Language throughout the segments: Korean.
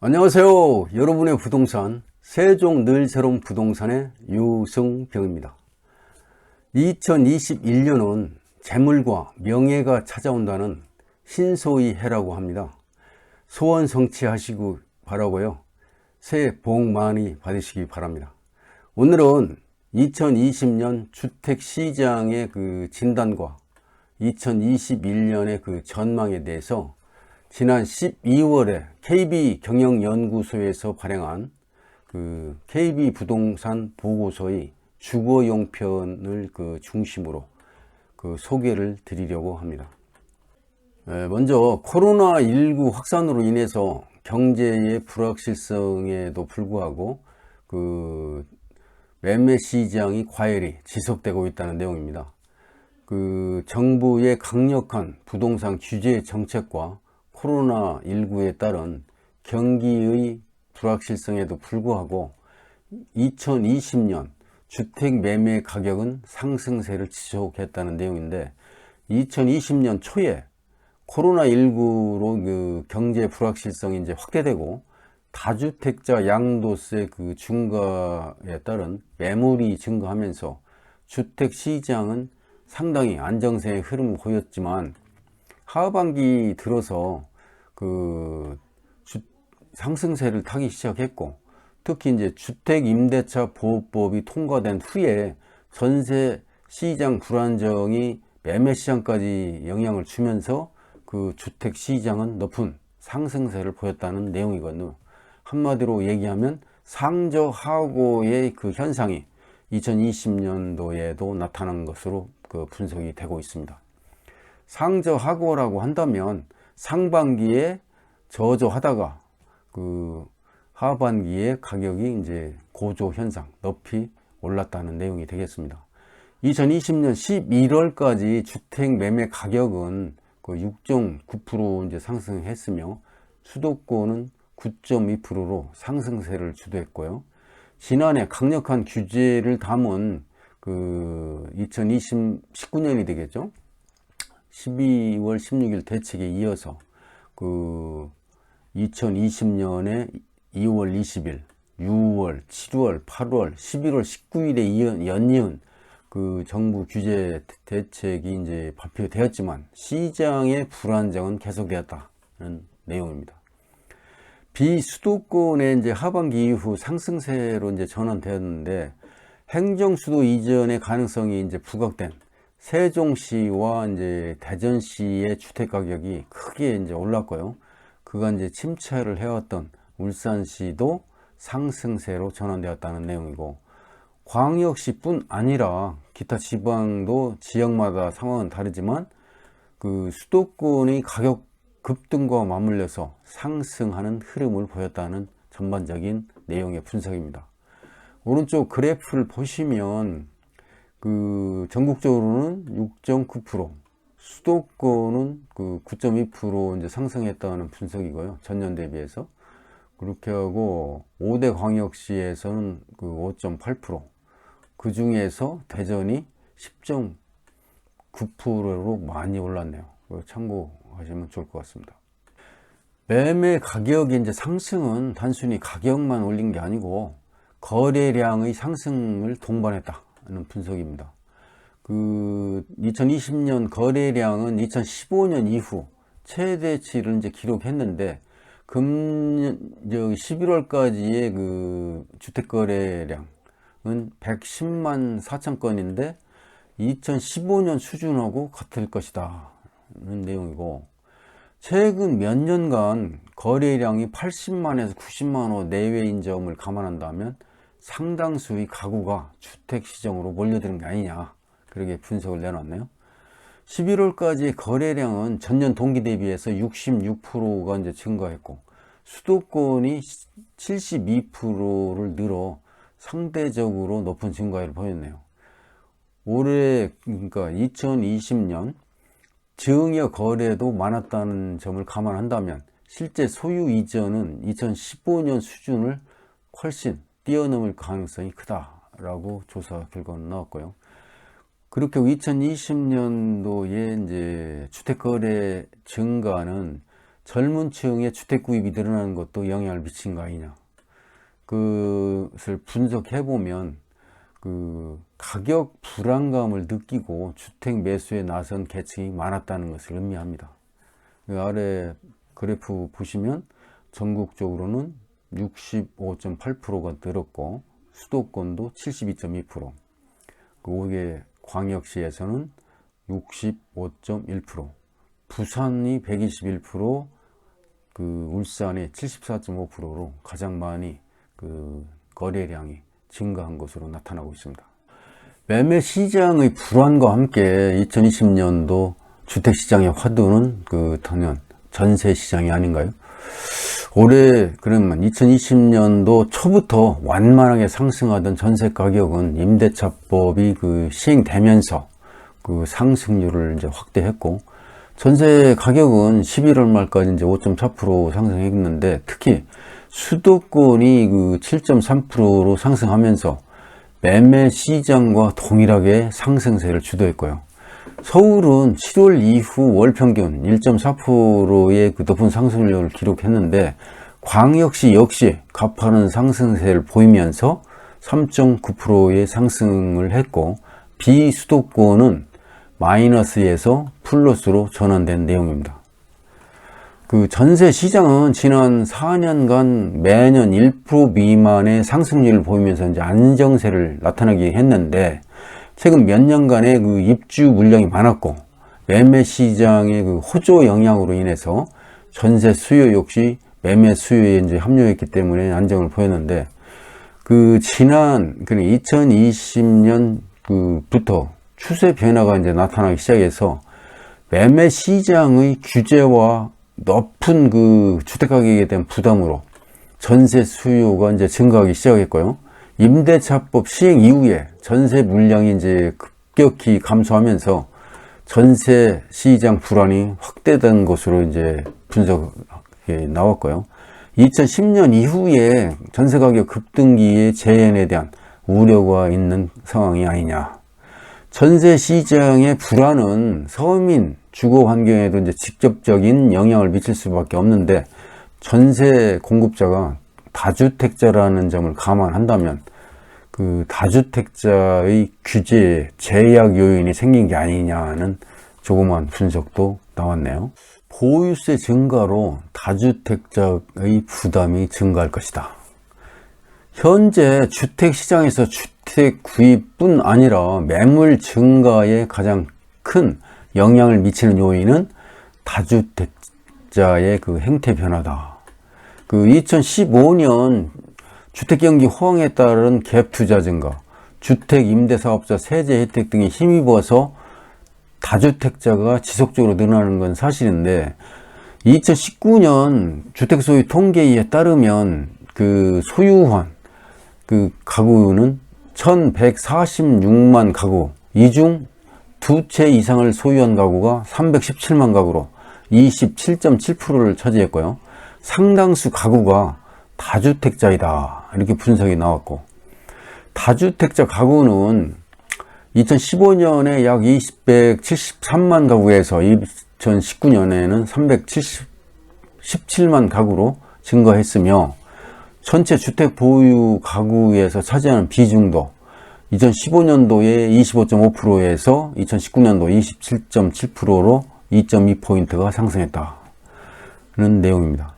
안녕하세요. 여러분의 부동산 세종 늘 새로운 부동산의 유승병입니다. 2021년은 재물과 명예가 찾아온다는 신소의 해라고 합니다. 소원 성취하시고 바라고요. 새해 복 많이 받으시기 바랍니다. 오늘은 2020년 주택시장의 그 진단과 2021년의 그 전망에 대해서 지난 12월에 KB경영연구소에서 발행한 그 KB부동산 보고서의 주거용편을 그 중심으로 그 소개를 드리려고 합니다. 먼저 코로나19 확산으로 인해서 경제의 불확실성에도 불구하고 그 매매 시장이 과열이 지속되고 있다는 내용입니다. 그 정부의 강력한 부동산 규제 정책과 코로나19에 따른 경기의 불확실성에도 불구하고 2020년 주택 매매 가격은 상승세를 지속했다는 내용인데, 2020년 초에 코로나19로 그 경제 불확실성이 이제 확대되고 다주택자 양도세 그 증가에 따른 매물이 증가하면서 주택 시장은 상당히 안정세의 흐름을 보였지만, 하반기 들어서 그 상승세를 타기 시작했고, 특히 이제 주택임대차 보호법이 통과된 후에 전세 시장 불안정이 매매 시장까지 영향을 주면서 그 주택 시장은 높은 상승세를 보였다는 내용이거든요. 한마디로 얘기하면 상저하고의 그 현상이 2020년도에도 나타난 것으로 그 분석이 되고 있습니다. 상저하고라고 한다면 상반기에 저조하다가 그 하반기에 가격이 이제 고조 현상, 높이 올랐다는 내용이 되겠습니다. 2020년 11월까지 주택 매매 가격은 그 6.9% 이제 상승했으며 수도권은 9.2%로 상승세를 주도했고요. 지난해 강력한 규제를 담은 그 19년이 되겠죠. 12월 16일 대책에 이어서 그 2020년에 2월 20일, 6월, 7월, 8월, 11월 19일에 연이은 그 정부 규제 대책이 이제 발표되었지만 시장의 불안정은 계속되었다는 내용입니다. 비수도권의 이제 하반기 이후 상승세로 이제 전환되었는데, 행정수도 이전의 가능성이 이제 부각된 세종시와 이제 대전시의 주택 가격이 크게 이제 올랐고요. 그가 이제 침체를 해왔던 울산시도 상승세로 전환되었다는 내용이고, 광역시뿐 아니라 기타 지방도 지역마다 상황은 다르지만 그 수도권의 가격 급등과 맞물려서 상승하는 흐름을 보였다는 전반적인 내용의 분석입니다. 오른쪽 그래프를 보시면 그 전국적으로는 6.9%, 수도권은 그 9.2% 이제 상승했다는 분석이고요. 전년 대비해서. 그렇게 하고 5대 광역시에서는 그 5.8%, 그 중에서 대전이 10.9%로 많이 올랐네요. 참고하시면 좋을 것 같습니다. 매매 가격의 이제 상승은 단순히 가격만 올린 게 아니고 거래량의 상승을 동반했다는 분석입니다. 그 2020년 거래량은 2015년 이후 최대치를 이제 기록했는데, 금년 11월까지의 그 주택 거래량은 110만 4천 건인데 2015년 수준하고 같을 것이다는 내용이고, 최근 몇 년간 거래량이 80만에서 90만 호 내외인 점을 감안한다면 상당수의 가구가 주택시장으로 몰려드는 게 아니냐, 그렇게 분석을 내놨네요. 11월까지 거래량은 전년 동기 대비해서 66%가 이제 증가했고, 수도권이 72%를 늘어 상대적으로 높은 증가율을 보였네요. 올해, 그러니까 2020년 증여 거래도 많았다는 점을 감안한다면 실제 소유 이전은 2015년 수준을 훨씬 뛰어넘을 가능성이 크다라고 조사 결과는 나왔고요. 그렇게 2020년도에 이제 주택거래 증가는 젊은 층의 주택 구입이 늘어나는 것도 영향을 미친 거 아니냐. 그것을 분석해 보면 그 가격 불안감을 느끼고 주택 매수에 나선 계층이 많았다는 것을 의미합니다. 그 아래 그래프 보시면 전국적으로는 65.8%가 늘었고 수도권도 72.2%, 그게 광역시에서는 65.1%, 부산이 121%, 그 울산이 74.5%로 가장 많이 그 거래량이 증가한 것으로 나타나고 있습니다. 매매 시장의 불안과 함께 2020년도 주택시장의 화두는 그 단연 전세 시장이 아닌가요? 올해 그러면 2020년도 초부터 완만하게 상승하던 전세 가격은 임대차법이 그 시행되면서 그 상승률을 이제 확대했고, 전세 가격은 11월 말까지 이제 5.4% 상승했는데, 특히 수도권이 그 7.3%로 상승하면서 매매 시장과 동일하게 상승세를 주도했고요. 서울은 7월 이후 월 평균 1.4%의 그 높은 상승률을 기록했는데, 광역시 역시 가파른 상승세를 보이면서 3.9%의 상승을 했고, 비수도권은 마이너스에서 플러스로 전환된 내용입니다. 그 전세 시장은 지난 4년간 매년 1% 미만의 상승률을 보이면서 이제 안정세를 나타나게 했는데, 최근 몇 년간의 그 입주 물량이 많았고 매매 시장의 그 호조 영향으로 인해서 전세 수요 역시 매매 수요에 이제 합류했기 때문에 안정을 보였는데, 그 지난 2020년 부터 추세 변화가 이제 나타나기 시작해서 매매 시장의 규제와 높은 그 주택 가격에 대한 부담으로 전세 수요가 이제 증가하기 시작했고요. 임대차법 시행 이후에 전세 물량이 이제 급격히 감소하면서 전세 시장 불안이 확대된 것으로 이제 분석이 나왔고요. 2010년 이후에 전세 가격 급등기의 재현에 대한 우려가 있는 상황이 아니냐. 전세 시장의 불안은 서민 주거 환경에도 이제 직접적인 영향을 미칠 수밖에 없는데, 전세 공급자가 다주택자라는 점을 감안한다면 그 다주택자의 규제 제약 요인이 생긴 게 아니냐는 조그만 분석도 나왔네요. 보유세 증가로 다주택자의 부담이 증가할 것이다. 현재 주택시장에서 주택 구입뿐 아니라 매물 증가에 가장 큰 영향을 미치는 요인은 다주택자의 그 행태 변화다. 그 2015년 주택경기 호황에 따른 갭 투자 증가, 주택 임대사업자 세제 혜택 등에 힘입어서 다주택자가 지속적으로 늘어나는 건 사실인데, 2019년 주택 소유 통계에 따르면 그 소유한 그 가구는 1146만 가구, 이 중 두 채 이상을 소유한 가구가 317만 가구로 27.7%를 차지했고요. 상당수 가구가 다주택자이다, 이렇게 분석이 나왔고, 다주택자 가구는 2015년에 약 273만 가구에서 2019년에는 317만 가구로 증가했으며, 전체 주택 보유 가구에서 차지하는 비중도 2015년도에 25.5%에서 2019년도 27.7%로 2.2포인트가 상승했다는 내용입니다.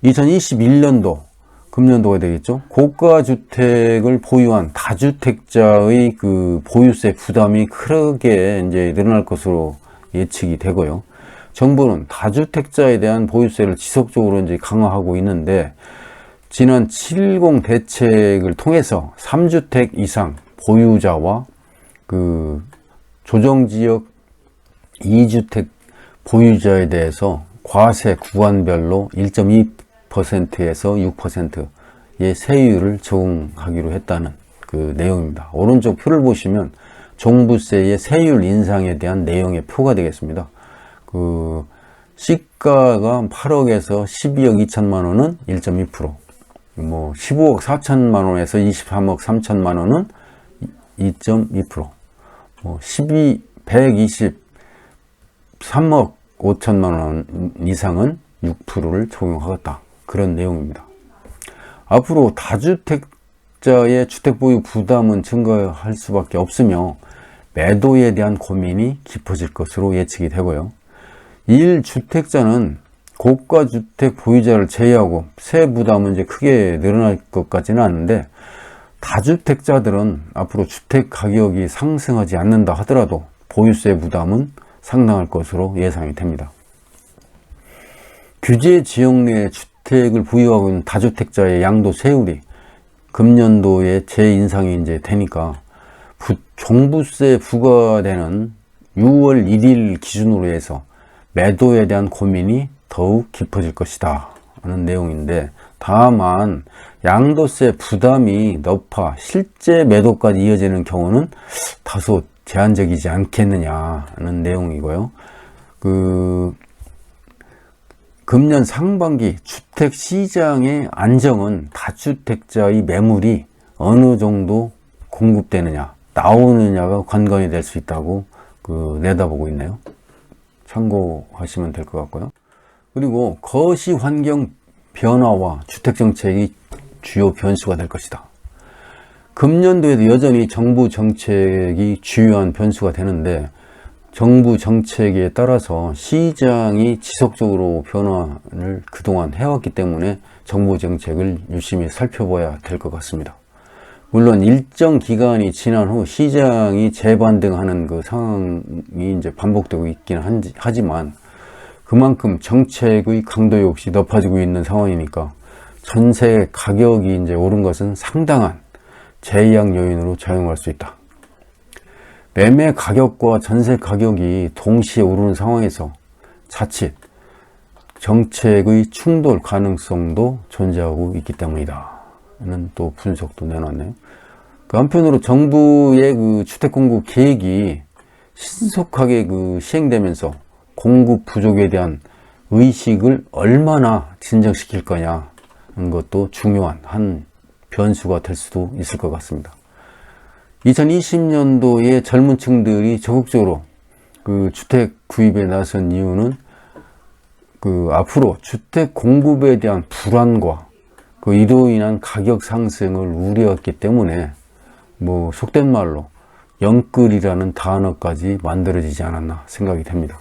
2021년도, 금년도가 되겠죠. 고가 주택을 보유한 다주택자의 그 보유세 부담이 크게 이제 늘어날 것으로 예측이 되고요. 정부는 다주택자에 대한 보유세를 지속적으로 이제 강화하고 있는데, 지난 7.10 대책을 통해서 3주택 이상 보유자와 그 조정지역 2주택 보유자에 대해서 과세 구간별로 1.2%에서 6%의 세율을 적용하기로 했다는 그 내용입니다. 오른쪽 표를 보시면 종부세의 세율 인상에 대한 내용의 표가 되겠습니다. 그 시가가 8억에서 12억 2천만 원은 1.2%, 뭐 15억 4천만 원에서 23억 3천만 원은 2.2%, 뭐 123억 5천만 원 이상은 6%를 적용하겠다. 그런 내용입니다. 앞으로 다주택자의 주택보유 부담은 증가할 수밖에 없으며 매도에 대한 고민이 깊어질 것으로 예측이 되고요. 1주택자는 고가주택 보유자를 제외하고 세 부담은 이제 크게 늘어날 것 같지는 않은데, 다주택자들은 앞으로 주택 가격이 상승하지 않는다 하더라도 보유세 부담은 상당할 것으로 예상이 됩니다. 규제 지역 내에 주택을 보유하고 있는 다주택자의 양도세율이 금년도에 재인상이 이제 되니까 종부세 부과되는 6월 1일 기준으로 해서 매도에 대한 고민이 더욱 깊어질 것이다 하는 내용인데, 다만 양도세 부담이 높아 실제 매도까지 이어지는 경우는 다소 제한적이지 않겠느냐 하는 내용이고요. 금년 상반기 주택시장의 안정은 다주택자의 매물이 어느 정도 공급되느냐, 나오느냐가 관건이 될 수 있다고 내다보고 있네요. 참고하시면 될 것 같고요. 그리고 거시 환경 변화와 주택정책이 주요 변수가 될 것이다. 금년도에도 여전히 정부 정책이 주요한 변수가 되는데, 정부 정책에 따라서 시장이 지속적으로 변화를 그동안 해왔기 때문에 정부 정책을 유심히 살펴봐야 될 것 같습니다. 물론 일정 기간이 지난 후 시장이 재반등하는 그 상황이 이제 반복되고 있기는 하지만, 그만큼 정책의 강도 역시 높아지고 있는 상황이니까 전세 가격이 이제 오른 것은 상당한 제약 요인으로 작용할 수 있다. 매매 가격과 전세 가격이 동시에 오르는 상황에서 자칫 정책의 충돌 가능성도 존재하고 있기 때문이다 는 또 분석도 내놨네요. 한편으로 정부의 주택 공급 계획이 신속하게 시행되면서 공급 부족에 대한 의식을 얼마나 진정시킬 거냐 하는 것도 중요한 한 변수가 될 수도 있을 것 같습니다. 2020년도에 젊은 층들이 적극적으로 주택 구입에 나선 이유는 앞으로 주택 공급에 대한 불안과 이로 인한 가격 상승을 우려했기 때문에 속된 말로 영끌이라는 단어까지 만들어지지 않았나 생각이 됩니다.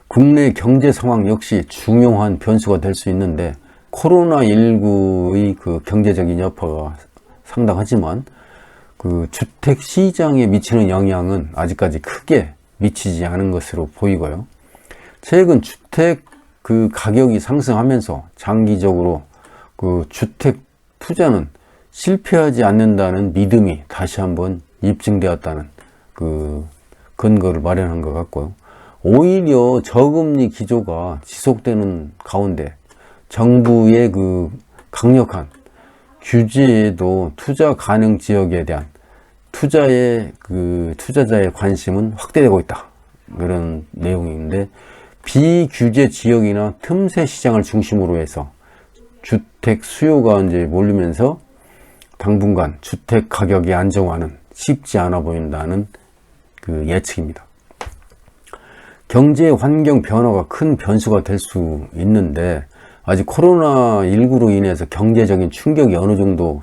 국내 경제 상황 역시 중요한 변수가 될 수 있는데, 코로나19의 경제적인 여파가 상당하지만 주택 시장에 미치는 영향은 아직까지 크게 미치지 않은 것으로 보이고요. 최근 주택 가격이 상승하면서 장기적으로 주택 투자는 실패하지 않는다는 믿음이 다시 한번 입증되었다는 근거를 마련한 것 같고요. 오히려 저금리 기조가 지속되는 가운데 정부의 강력한 규제에도 투자 가능 지역에 대한 투자자의 관심은 확대되고 있다, 그런 내용인데, 비규제 지역이나 틈새 시장을 중심으로 해서 주택 수요가 이제 몰리면서 당분간 주택 가격이 안정화는 쉽지 않아 보인다는 예측입니다. 경제 환경 변화가 큰 변수가 될 수 있는데, 아직 코로나19로 인해서 경제적인 충격이 어느 정도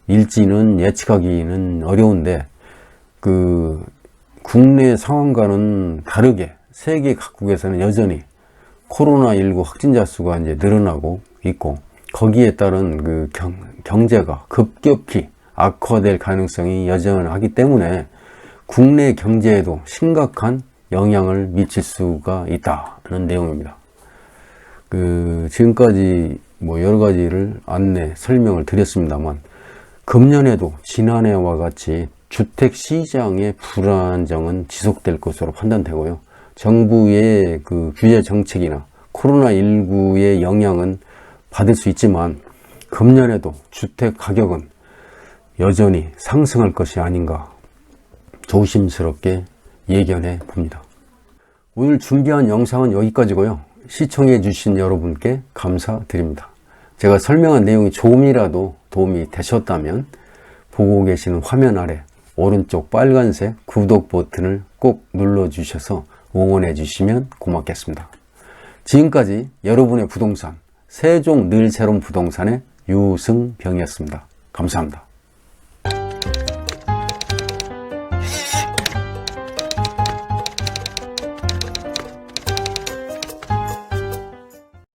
수준일지는 예측하기는 어려운데, 국내 상황과는 다르게 세계 각국에서는 여전히 코로나19 확진자 수가 이제 늘어나고 있고, 거기에 따른 경제가 급격히 악화될 가능성이 여전하기 때문에 국내 경제에도 심각한 영향을 미칠 수가 있다는 내용입니다. 지금까지 여러 가지를 설명을 드렸습니다만, 금년에도 지난해와 같이 주택 시장의 불안정은 지속될 것으로 판단되고요. 정부의 규제 정책이나 코로나19의 영향은 받을 수 있지만, 금년에도 주택 가격은 여전히 상승할 것이 아닌가 조심스럽게 예견해 봅니다. 오늘 준비한 영상은 여기까지고요. 시청해 주신 여러분께 감사드립니다. 제가 설명한 내용이 조금이라도 도움이 되셨다면 보고 계시는 화면 아래 오른쪽 빨간색 구독 버튼을 꼭 눌러 주셔서 응원해 주시면 고맙겠습니다. 지금까지 여러분의 부동산, 세종 늘 새로운 부동산의 유승병이었습니다. 감사합니다.